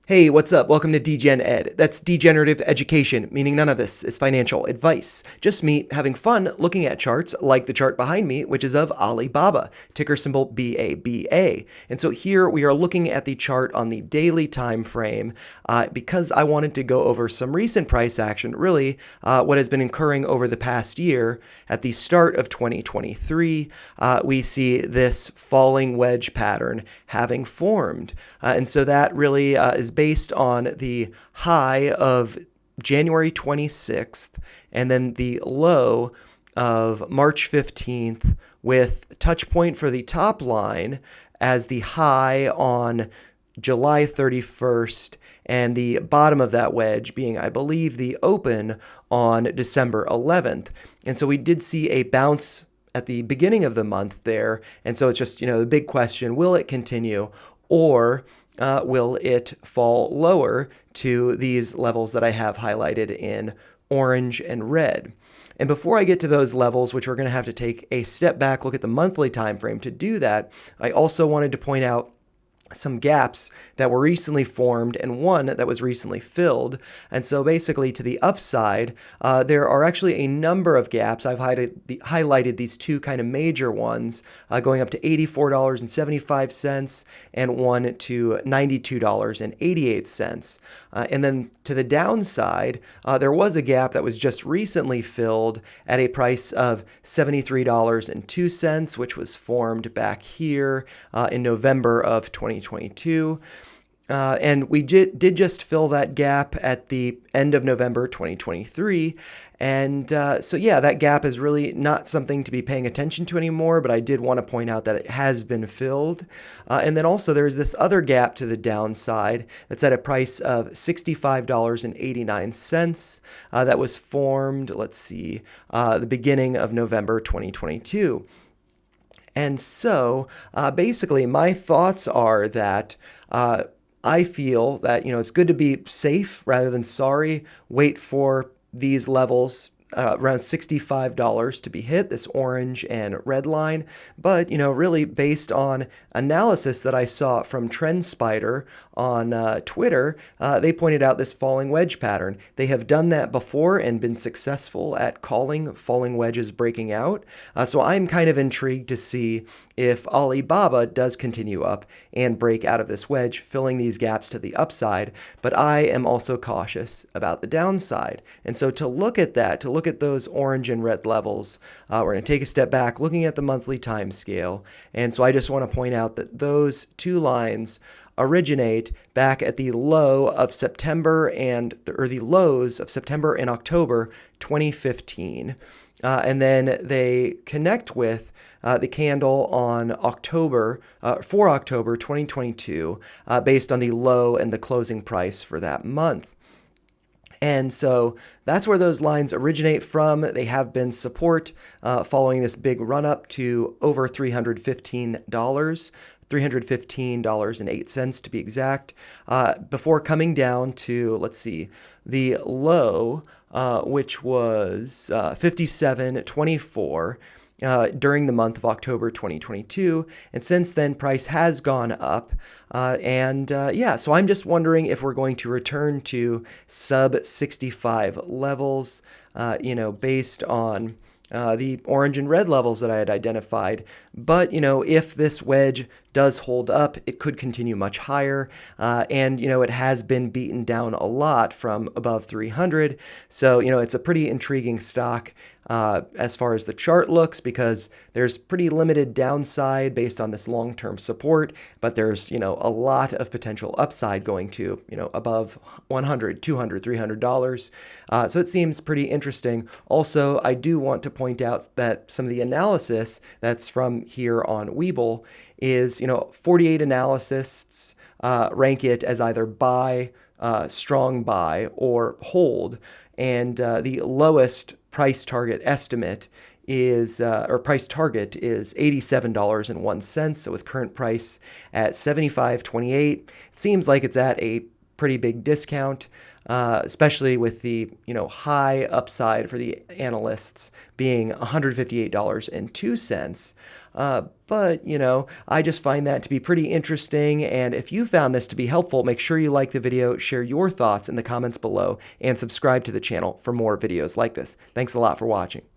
Hey, what's up? Welcome to DGen Ed. That's degenerative education, meaning none of this is financial advice. Just me having fun looking at charts like the chart behind me, which is of Alibaba, ticker symbol BABA. And so here we are looking at the chart on the daily time frame because I wanted to go over some recent price action, really what has been occurring over the past year. At the start of 2023, we see this falling wedge pattern having formed. And so that really is based on the high of January 26th and then the low of March 15th, with touch point for the top line as the high on July 31st and the bottom of that wedge being, I believe, the open on December 11th. And so we did see a bounce at the beginning of the month there. And so it's just, the big question, will it continue, or will it fall lower to these levels that I have highlighted in orange and red? And before I get to those levels, which we're going to have to take a step back, look at the monthly time frame to do that, I also wanted to point out some gaps that were recently formed and one that was recently filled. And so basically to the upside, there are actually a number of gaps. I've highlighted these two kind of major ones, going up to $84.75 and one to $92.88. And then to the downside, there was a gap that was just recently filled at a price of $73.02, which was formed back here in November of 2022. And we did just fill that gap at the end of November 2023. And so, yeah, that gap is really not something to be paying attention to anymore, but I did want to point out that it has been filled. And then also there's this other gap to the downside that's at a price of $65.89 that was formed, the beginning of November 2022. And so basically my thoughts are that I feel that, it's good to be safe rather than sorry. Wait for these levels around $65 to be hit, this orange and red line. But, really based on analysis that I saw from TrendSpider on Twitter, they pointed out this falling wedge pattern. They have done that before and been successful at calling falling wedges breaking out. So I'm kind of intrigued to see if Alibaba does continue up and break out of this wedge, filling these gaps to the upside. But I am also cautious about the downside. And so to look at those orange and red levels, we're going to take a step back, looking at the monthly time scale. And so I just want to point out that those two lines originate back at the low of September the lows of September and October 2015. And then they connect with the candle on October 2022, based on the low and the closing price for that month. And so that's where those lines originate from. They have been support following this big run up to over $315. $315.08 to be exact, before coming down to, the low, which was 57.24 during the month of October 2022. And since then, price has gone up. So I'm just wondering if we're going to return to sub 65 levels, based on the orange and red levels that I had identified. But, if this wedge does hold up, it could continue much higher. And it has been beaten down a lot from above 300. So, it's a pretty intriguing stock as far as the chart looks, because there's pretty limited downside based on this long-term support, but there's, a lot of potential upside going to, above $100, $200, $300. So it seems pretty interesting. Also, I do want to point out that some of the analysis that's from here on Webull is, 48 analysts rank it as either buy, strong buy, or hold. And the lowest price target estimate is price target is $87.01. So with current price at $75.28, it seems like it's at a pretty big discount, especially with the high upside for the analysts being $158.02. But, I just find that to be pretty interesting. And if you found this to be helpful, make sure you like the video, share your thoughts in the comments below, and subscribe to the channel for more videos like this. Thanks a lot for watching.